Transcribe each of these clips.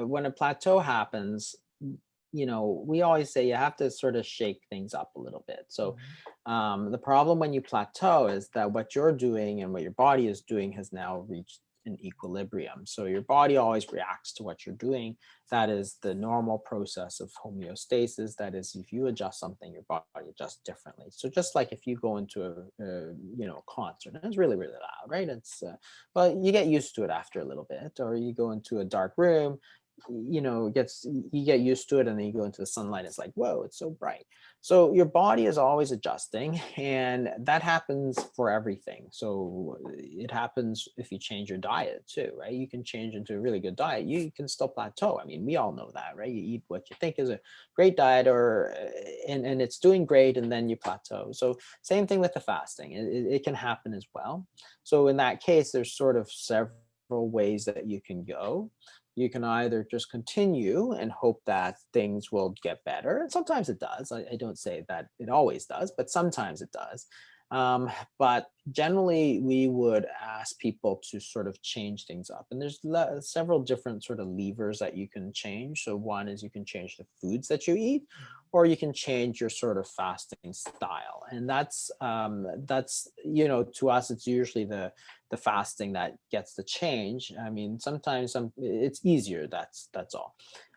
when a plateau happens, we always say you have to sort of shake things up a little bit. So Mhm. the problem when you plateau is that what you're doing and what your body is doing has now reached an equilibrium. So your body always reacts to what you're doing. That is the normal process of homeostasis. That is, if you adjust something, your body adjusts differently. So just like if you go into a concert and it's really really loud, right? But you get used to it after a little bit, or you go into a dark room, it gets you get used to it, and then you go into the sunlight, it's like, whoa, it's so bright. So your body is always adjusting, and that happens for everything. So it happens if you change your diet too, right? You can change into a really good diet, you can still plateau. I mean, we all know that, right? You eat what you think is a great diet, or and it's doing great, and then you plateau. So same thing with the fasting, it can happen as well. So in that case, there's sort of several ways that you can go. You can either just continue and hope that things will get better. And sometimes it does. I don't say that it always does, but sometimes it does. But generally, we would ask people to sort of change things up. And there's several different sort of levers that you can change. So one is you can change the foods that you eat, or you can change your sort of fasting style. And that's to us, it's usually the fasting that gets the change. I mean, sometimes it's easier. That's all.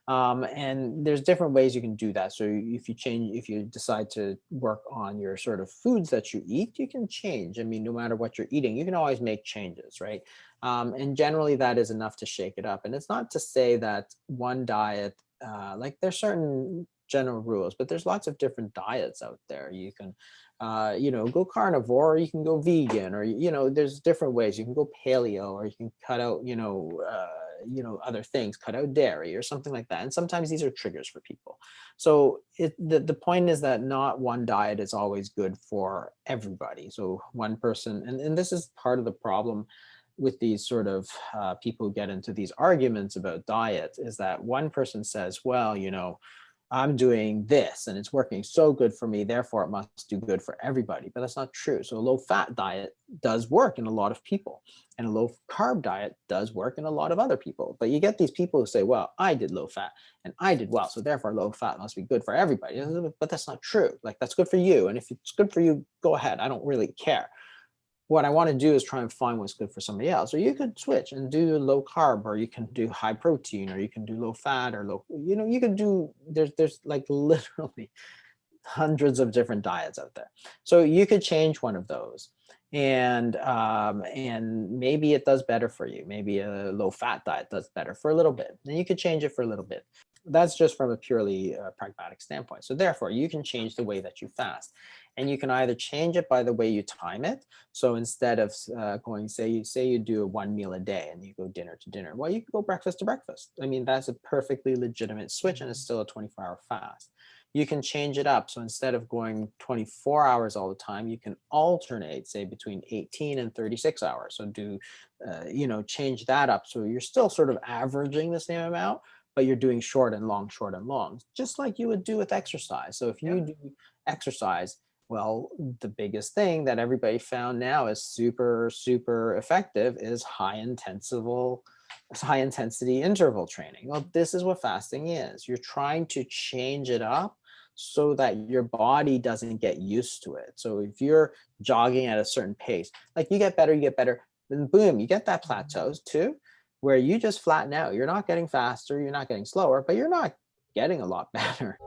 And there's different ways you can do that. So if you decide to work on your sort of foods that you eat, you can change. I mean, no matter what you're eating, you can always make changes, right? And generally, that is enough to shake it up. And it's not to say that one diet, like there's certain general rules, but there's lots of different diets out there. You can go carnivore, or you can go vegan, or there's different ways. You can go paleo, or you can cut out other things, cut out dairy or something like that. And sometimes these are triggers for people. So the point is that not one diet is always good for everybody. So one person, and this is part of the problem with these sort of people who get into these arguments about diet, is that one person says, well, I'm doing this and it's working so good for me, therefore it must do good for everybody. But that's not true. So a low fat diet does work in a lot of people, and a low carb diet does work in a lot of other people. But you get these people who say, well, I did low fat and I did well, so therefore low fat must be good for everybody. But that's not true. Like, that's good for you. And if it's good for you, go ahead. I don't really care. What I want to do is try and find what's good for somebody else. Or you could switch and do low carb, or you can do high protein, or you can do low fat, or you can do, there's like literally hundreds of different diets out there. So you could change one of those, and maybe it does better for you. Maybe a low fat diet does better for a little bit, and you could change it for a little bit. That's just from a purely pragmatic standpoint. So therefore, you can change the way that you fast, and you can either change it by the way you time it. So instead of going, say you do a one meal a day and you go dinner to dinner, well, you can go breakfast to breakfast. I mean, that's a perfectly legitimate switch, and it's still a 24-hour fast. You can change it up. So instead of going 24 hours all the time, you can alternate, say, between 18 and 36 hours. So change that up. So you're still sort of averaging the same amount, but you're doing short and long, just like you would do with exercise. So if you Yeah. do exercise, well, the biggest thing that everybody found now is super, super effective is high intensity interval training. Well, this is what fasting is. You're trying to change it up so that your body doesn't get used to it. So if you're jogging at a certain pace, like you get better, then boom, you get that Mhm. plateaus too, where you just flatten out. You're not getting faster, you're not getting slower, but you're not getting a lot better.